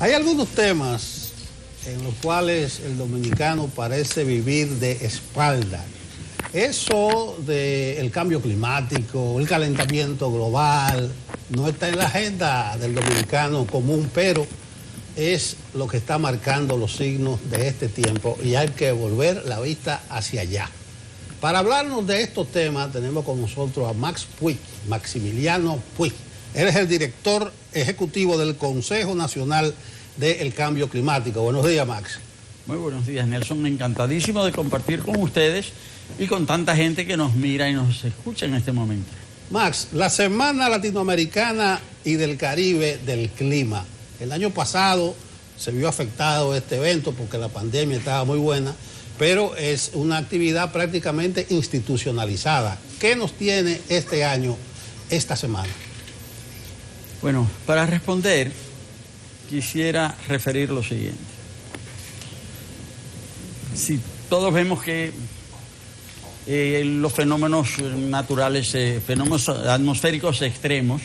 Hay algunos temas en los cuales el dominicano parece vivir de espalda. Eso del cambio climático, el calentamiento global, no está en la agenda del dominicano común, pero es lo que está marcando los signos de este tiempo y hay que volver la vista hacia allá. Para hablarnos de estos temas tenemos con nosotros a Max Puig, Maximiliano Puig. Él es el director ejecutivo del Consejo Nacional del Cambio Climático. Buenos días, Max. Muy buenos días, Nelson. Encantadísimo de compartir con ustedes y con tanta gente que nos mira y nos escucha en este momento. Max, la Semana Latinoamericana y del Caribe del Clima. El año pasado se vio afectado este evento porque la pandemia estaba muy buena, pero es una actividad prácticamente institucionalizada. ¿Qué nos tiene este año, esta semana? Bueno, para responder, quisiera referir lo siguiente. Si todos vemos que los fenómenos naturales, fenómenos atmosféricos extremos,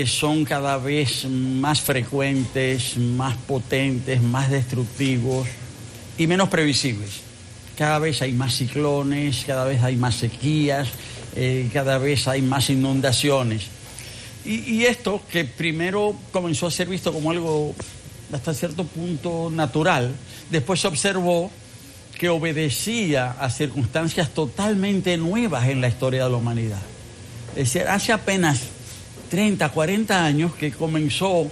son cada vez más frecuentes, más potentes, más destructivos y menos previsibles. Cada vez hay más ciclones, cada vez hay más sequías, cada vez hay más inundaciones. Y esto, que primero comenzó a ser visto como algo hasta cierto punto natural, después se observó que obedecía a circunstancias totalmente nuevas en la historia de la humanidad. Es decir, hace apenas 30, 40 años que comenzó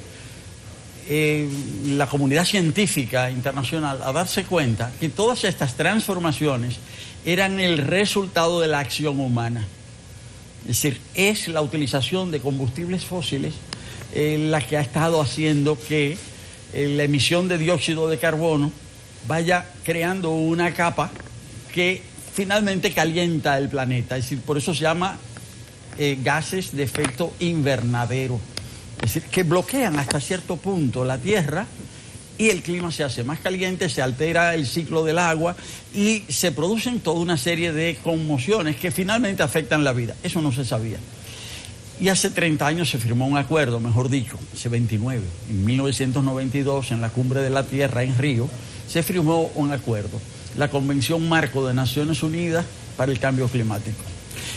la comunidad científica internacional a darse cuenta que todas estas transformaciones eran el resultado de la acción humana. Es decir, es la utilización de combustibles fósiles la que ha estado haciendo que la emisión de dióxido de carbono vaya creando una capa que finalmente calienta el planeta. Es decir, por eso se llama gases de efecto invernadero. Es decir, que bloquean hasta cierto punto la Tierra y el clima se hace más caliente, se altera el ciclo del agua y se producen toda una serie de conmociones que finalmente afectan la vida. Eso no se sabía. Y hace 30 años se firmó un acuerdo, mejor dicho, hace 29, en 1992, en la Cumbre de la Tierra en Río, se firmó un acuerdo, la Convención Marco de Naciones Unidas para el Cambio Climático.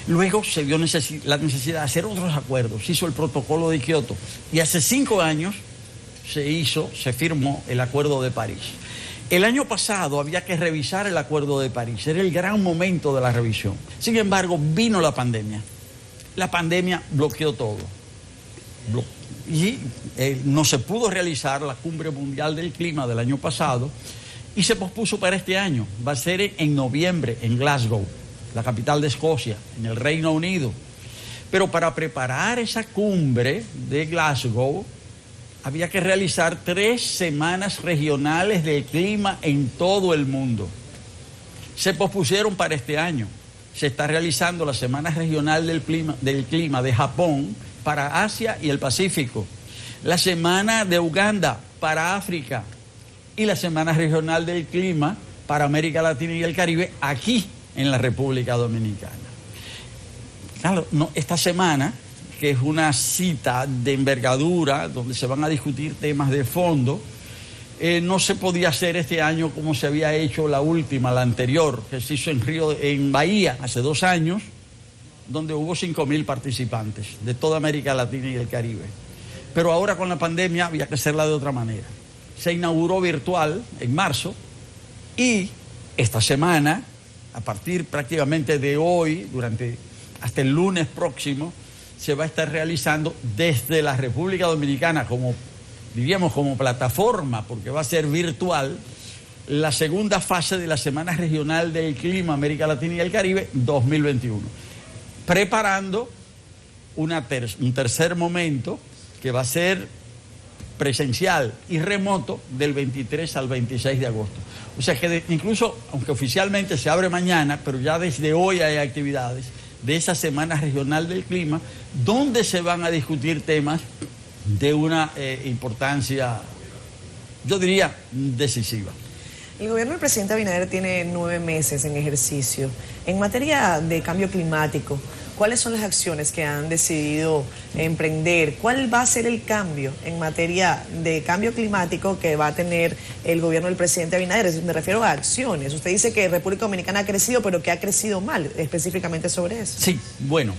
Luego se vio la necesidad de hacer otros acuerdos, se hizo el Protocolo de Kioto y hace 5 años se firmó el Acuerdo de París. El año pasado había que revisar el Acuerdo de París, era el gran momento de la revisión. Sin embargo, vino la pandemia. La pandemia bloqueó todo. Y no se pudo realizar la Cumbre Mundial del Clima del año pasado y se pospuso para este año. Va a ser en noviembre en Glasgow, la capital de Escocia, en el Reino Unido. Pero para preparar esa cumbre de Glasgow había que realizar 3 semanas regionales del clima en todo el mundo. Se pospusieron para este año. Se está realizando la Semana Regional del Clima de Japón para Asia y el Pacífico, la Semana de Uganda para África y la Semana Regional del Clima para América Latina y el Caribe aquí en la República Dominicana. Claro, esta semana, que es una cita de envergadura donde se van a discutir temas de fondo, no se podía hacer este año como se había hecho la anterior, que se hizo en Bahía hace 2 años, donde hubo 5.000 participantes de toda América Latina y el Caribe. Pero ahora con la pandemia había que hacerla de otra manera. Se inauguró virtual en marzo y esta semana, a partir prácticamente de hoy, hasta el lunes próximo, se va a estar realizando desde la República Dominicana como plataforma, porque va a ser virtual, la segunda fase de la Semana Regional del Clima América Latina y el Caribe 2021, preparando un tercer momento que va a ser presencial y remoto del 23 al 26 de agosto. O sea que incluso, aunque oficialmente se abre mañana, pero ya desde hoy hay actividades de esa Semana Regional del Clima, donde se van a discutir temas de una importancia, yo diría, decisiva. El gobierno del presidente Abinader tiene 9 meses en ejercicio. En materia de cambio climático, ¿Cuáles son las acciones que han decidido emprender? ¿Cuál va a ser el cambio en materia de cambio climático que va a tener el gobierno del presidente Abinader? Me refiero a acciones. Usted dice que República Dominicana ha crecido, pero que ha crecido mal, específicamente sobre eso. Sí, bueno,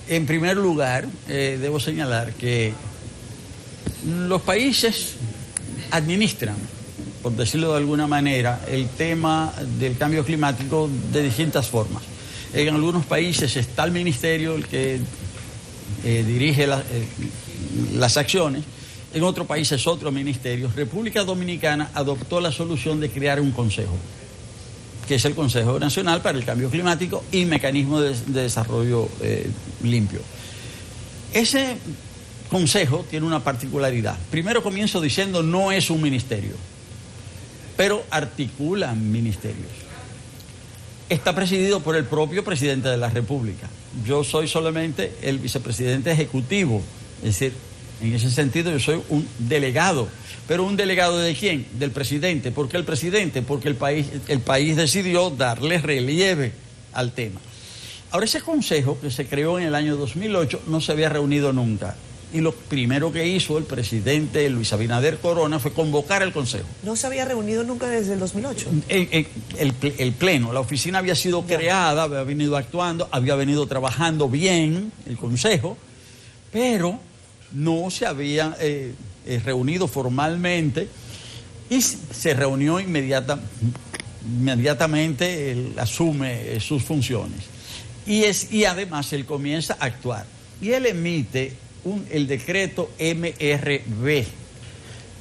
en primer lugar, debo señalar que los países administran, por decirlo de alguna manera, el tema del cambio climático de distintas formas. En algunos países está el ministerio el que dirige las acciones, en otros países otro ministerio. República Dominicana adoptó la solución de crear un consejo, que es el Consejo Nacional para el Cambio Climático y Mecanismo de Desarrollo Limpio. Ese consejo tiene una particularidad. Primero comienzo diciendo, no es un ministerio, pero articula ministerios. Está presidido por el propio presidente de la República. Yo soy solamente el vicepresidente ejecutivo, es decir, en ese sentido yo soy un delegado. ¿Pero un delegado de quién? Del presidente. ¿Por qué el presidente? Porque el país decidió darle relieve al tema. Ahora, ese consejo que se creó en el año 2008 no se había reunido nunca. Y lo primero que hizo el presidente Luis Abinader Corona fue convocar el consejo. ¿No se había reunido nunca desde el 2008? El pleno, la oficina había sido creada, había venido actuando, había venido trabajando bien el consejo, pero no se había reunido formalmente y se reunió inmediatamente, él asume sus funciones. Y además él comienza a actuar. Y él emite el decreto MRV.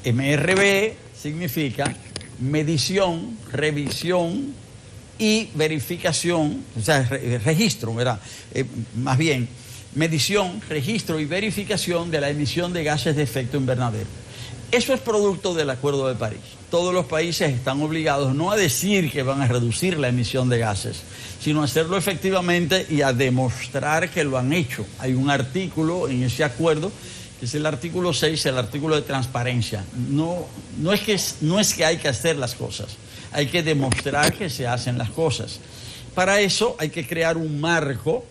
MRV significa medición, revisión y verificación, o sea, registro, ¿verdad? Más bien, medición, registro y verificación de la emisión de gases de efecto invernadero. Eso es producto del Acuerdo de París. Todos los países están obligados no a decir que van a reducir la emisión de gases, sino a hacerlo efectivamente y a demostrar que lo han hecho. Hay un artículo en ese acuerdo, que es el artículo 6, el artículo de transparencia. No es que hay que hacer las cosas, hay que demostrar que se hacen las cosas. Para eso hay que crear un marco,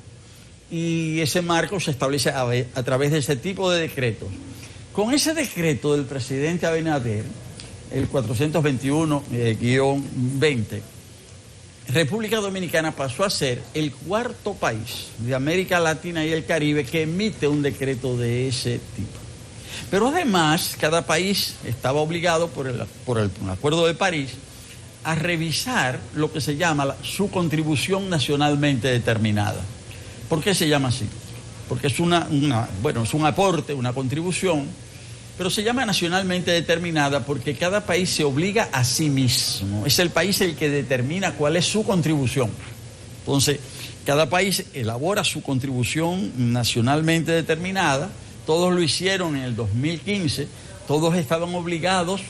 y ese marco se establece a través de ese tipo de decretos. Con ese decreto del presidente Abinader, el 421-20, República Dominicana pasó a ser el cuarto país de América Latina y el Caribe que emite un decreto de ese tipo. Pero además, cada país estaba obligado por el Acuerdo de París a revisar lo que se llama su contribución nacionalmente determinada. ¿Por qué se llama así? Porque es es un aporte, una contribución, pero se llama nacionalmente determinada porque cada país se obliga a sí mismo. Es el país el que determina cuál es su contribución. Entonces, cada país elabora su contribución nacionalmente determinada. Todos lo hicieron en el 2015. Todos estaban obligados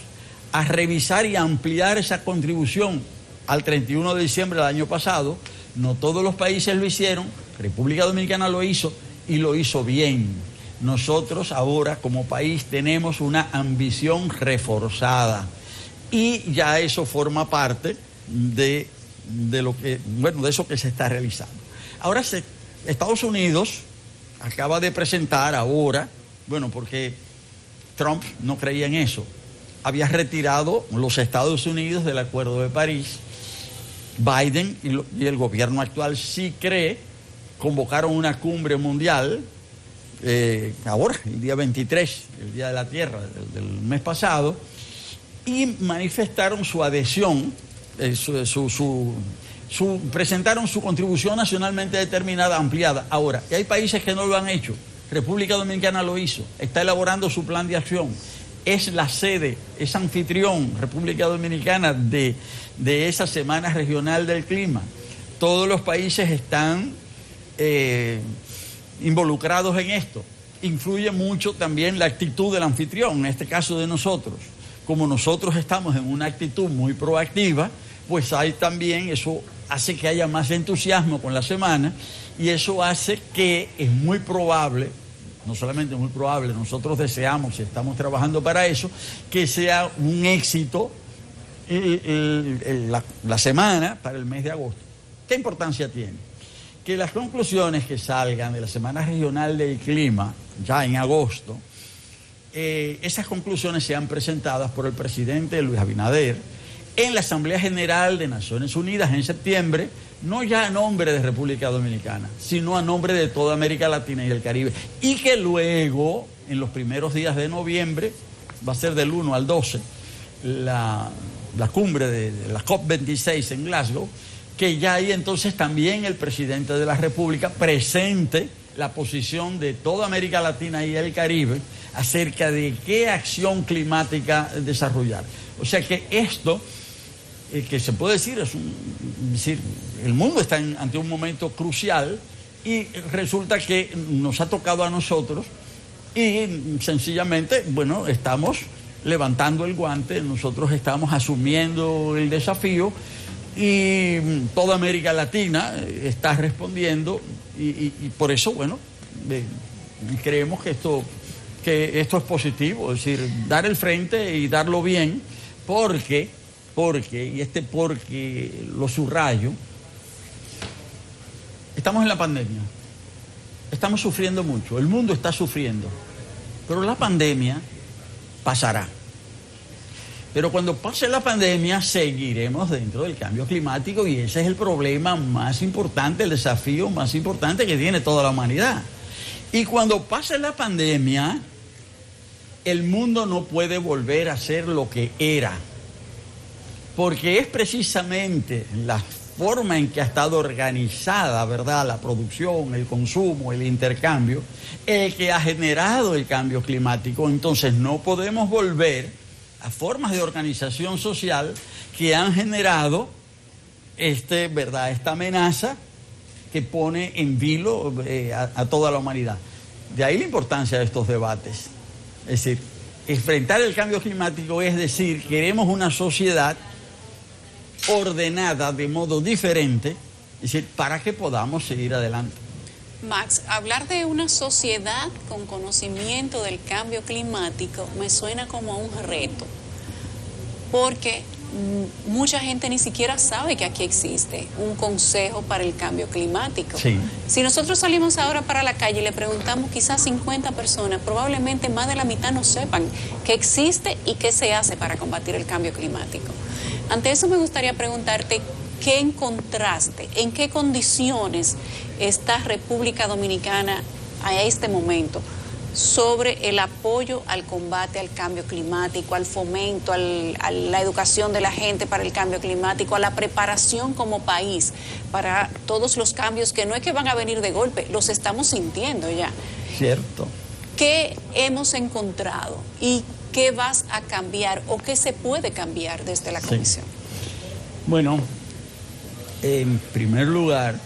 a revisar y ampliar esa contribución al 31 de diciembre del año pasado. No todos los países lo hicieron. República Dominicana lo hizo y lo hizo bien. Nosotros ahora como país tenemos una ambición reforzada y ya eso forma parte de eso que se está realizando. Ahora Estados Unidos acaba de presentar ahora, porque Trump no creía en eso, había retirado los Estados Unidos del Acuerdo de París. Biden y el gobierno actual sí cree, convocaron una cumbre mundial ahora, el día 23, el Día de la Tierra del mes pasado, y manifestaron su adhesión, presentaron su contribución nacionalmente determinada ampliada. Ahora, y hay países que no lo han hecho. República Dominicana lo hizo, está elaborando su plan de acción, es la sede, es anfitrión, República Dominicana, de esa Semana Regional del Clima. Todos los países están involucrados en esto. Influye mucho también la actitud del anfitrión, en este caso de nosotros. Como nosotros estamos en una actitud muy proactiva, pues hay también, eso hace que haya más entusiasmo con la semana, y eso hace que es muy probable, no solamente muy probable, nosotros deseamos y estamos trabajando para eso, que sea un éxito la semana para el mes de agosto. ¿Qué importancia tiene? que las conclusiones que salgan de la Semana Regional del Clima, ya en agosto, esas conclusiones sean presentadas por el presidente Luis Abinader en la Asamblea General de Naciones Unidas en septiembre, no ya a nombre de República Dominicana, sino a nombre de toda América Latina y el Caribe, y que luego, en los primeros días de noviembre, va a ser del 1 al 12, la cumbre de la COP26 en Glasgow, que ya ahí entonces también el presidente de la República presente la posición de toda América Latina y el Caribe acerca de qué acción climática desarrollar. O sea que esto, que se puede decir, decir, el mundo está ante un momento crucial y resulta que nos ha tocado a nosotros y sencillamente, bueno, estamos levantando el guante, nosotros estamos asumiendo el desafío y toda América Latina está respondiendo y por eso, bueno, creemos que esto es positivo, es decir, dar el frente y darlo bien, porque lo subrayo, estamos en la pandemia, estamos sufriendo mucho, el mundo está sufriendo, pero la pandemia pasará. Pero cuando pase la pandemia seguiremos dentro del cambio climático y ese es el problema más importante, el desafío más importante que tiene toda la humanidad. Y cuando pase la pandemia, el mundo no puede volver a ser lo que era, porque es precisamente la forma en que ha estado organizada, ¿verdad?, la producción, el consumo, el intercambio, el que ha generado el cambio climático. Entonces no podemos volver a formas de organización social que han generado esta amenaza que pone en vilo a toda la humanidad. De ahí la importancia de estos debates. Es decir, enfrentar el cambio climático es decir, queremos una sociedad ordenada de modo diferente, es decir, para que podamos seguir adelante. Max, hablar de una sociedad con conocimiento del cambio climático me suena como un reto, porque mucha gente ni siquiera sabe que aquí existe un consejo para el cambio climático. Sí. Si nosotros salimos ahora para la calle y le preguntamos quizás 50 personas, probablemente más de la mitad no sepan que existe y qué se hace para combatir el cambio climático. Ante eso me gustaría preguntarte, ¿qué encontraste? ¿En qué condiciones está República Dominicana a este momento sobre el apoyo al combate al cambio climático, al fomento, a la educación de la gente para el cambio climático, a la preparación como país para todos los cambios que no es que van a venir de golpe, los estamos sintiendo ya? Cierto. ¿Qué hemos encontrado y qué vas a cambiar o qué se puede cambiar desde la Comisión? Bueno, en primer lugar,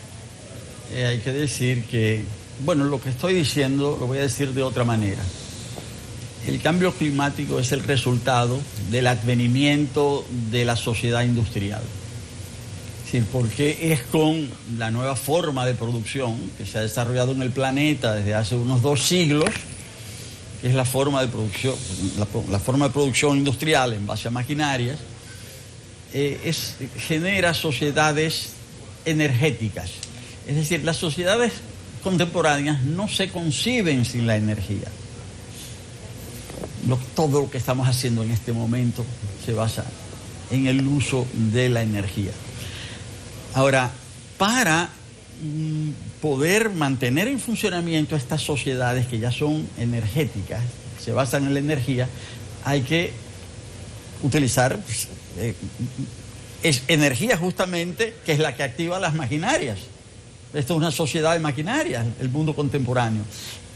hay que decir que, bueno, lo que estoy diciendo lo voy a decir de otra manera. El cambio climático es el resultado del advenimiento de la sociedad industrial. Es decir, porque es con la nueva forma de producción que se ha desarrollado en el planeta desde hace unos 2 siglos, que es la forma de producción, la forma de producción industrial en base a maquinarias, genera sociedades energéticas. Es decir, las sociedades contemporáneas no se conciben sin la energía. Todo lo que estamos haciendo en este momento se basa en el uso de la energía. Ahora, para poder mantener en funcionamiento estas sociedades que ya son energéticas, se basan en la energía, hay que utilizar energía justamente que es la que activa las maquinarias. Esto es una sociedad de maquinarias, el mundo contemporáneo.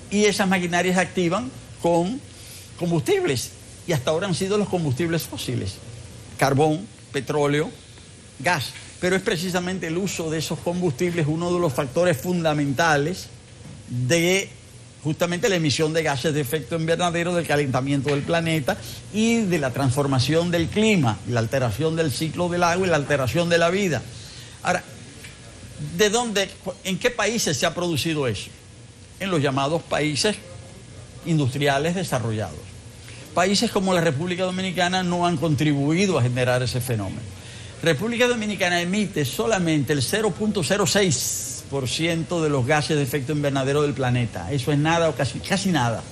Y esas maquinarias activan con combustibles, y hasta ahora han sido los combustibles fósiles, carbón, petróleo, gas. Pero es precisamente el uso de esos combustibles uno de los factores fundamentales de justamente la emisión de gases de efecto invernadero, del calentamiento del planeta y de la transformación del clima, la alteración del ciclo del agua y la alteración de la vida. Ahora, ¿en qué países se ha producido eso? En los llamados países industriales desarrollados. Países como la República Dominicana no han contribuido a generar ese fenómeno. República Dominicana emite solamente el 0.06 10% de los gases de efecto invernadero del planeta. Eso es nada o casi nada.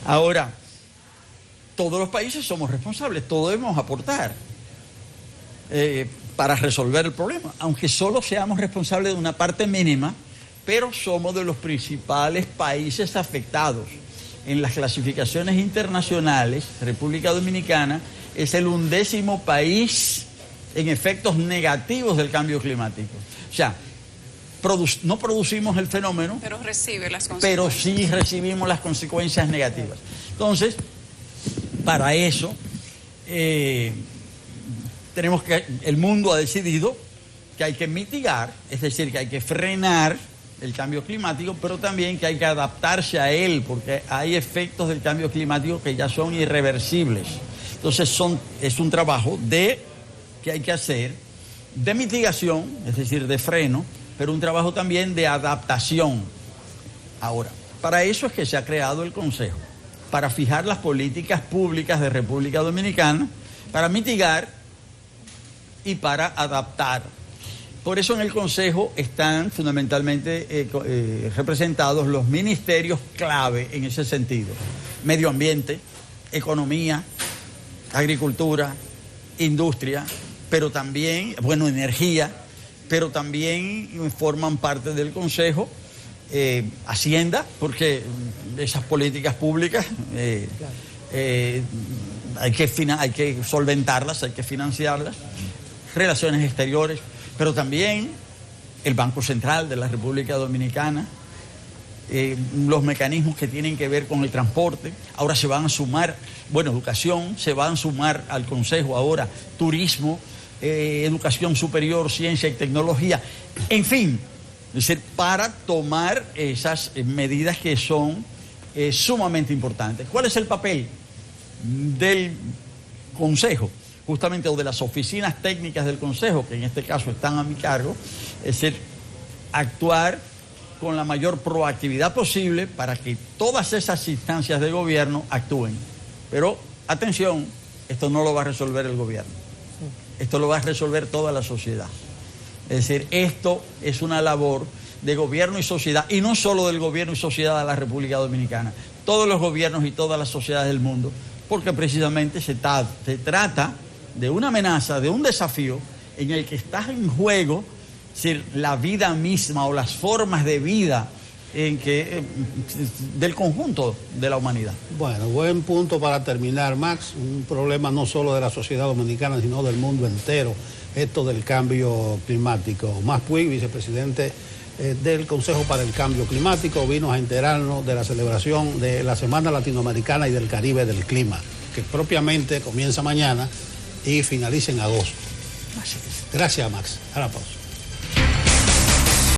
Ahora, todos los países somos responsables, todos debemos aportar para resolver el problema, aunque solo seamos responsables de una parte mínima, pero somos de los principales países afectados. En las clasificaciones internacionales, República Dominicana es el 11º país en efectos negativos del cambio climático. O sea, no producimos el fenómeno, pero recibe las consecuencias. Pero sí recibimos las consecuencias negativas. Entonces, para eso, el mundo ha decidido que hay que mitigar, es decir, que hay que frenar el cambio climático, pero también que hay que adaptarse a él, porque hay efectos del cambio climático que ya son irreversibles. Entonces es un trabajo que hay que hacer de mitigación, es decir, de freno, pero un trabajo también de adaptación. Ahora, para eso es que se ha creado el Consejo, para fijar las políticas públicas de República Dominicana, para mitigar y para adaptar. Por eso en el Consejo están fundamentalmente representados los ministerios clave en ese sentido. Medio ambiente, economía, agricultura, industria, pero también, energía, pero también forman parte del Consejo Hacienda, porque esas políticas públicas hay que solventarlas, hay que financiarlas, relaciones exteriores, pero también el Banco Central de la República Dominicana, los mecanismos que tienen que ver con el transporte. Ahora se van a sumar, educación, se van a sumar al Consejo ahora turismo, educación superior, ciencia y tecnología, en fin, es decir, para tomar esas medidas que son sumamente importantes. ¿Cuál es el papel del Consejo? Justamente, o de las oficinas técnicas del Consejo, que en este caso están a mi cargo, es decir, actuar con la mayor proactividad posible para que todas esas instancias de gobierno actúen. Pero, atención, esto no lo va a resolver el gobierno, esto lo va a resolver toda la sociedad. Es decir, esto es una labor de gobierno y sociedad, y no solo del gobierno y sociedad de la República Dominicana, todos los gobiernos y todas las sociedades del mundo, porque precisamente se trata de una amenaza, de un desafío en el que está en juego, es decir, la vida misma o las formas de vida del conjunto de la humanidad. Bueno, buen punto para terminar, Max. Un problema no solo de la sociedad dominicana, sino del mundo entero, esto del cambio climático. Max Puig, vicepresidente del Consejo para el Cambio Climático, vino a enterarnos de la celebración de la Semana Latinoamericana y del Caribe del Clima, que propiamente comienza mañana y finaliza en agosto. Gracias, Max. A la pausa.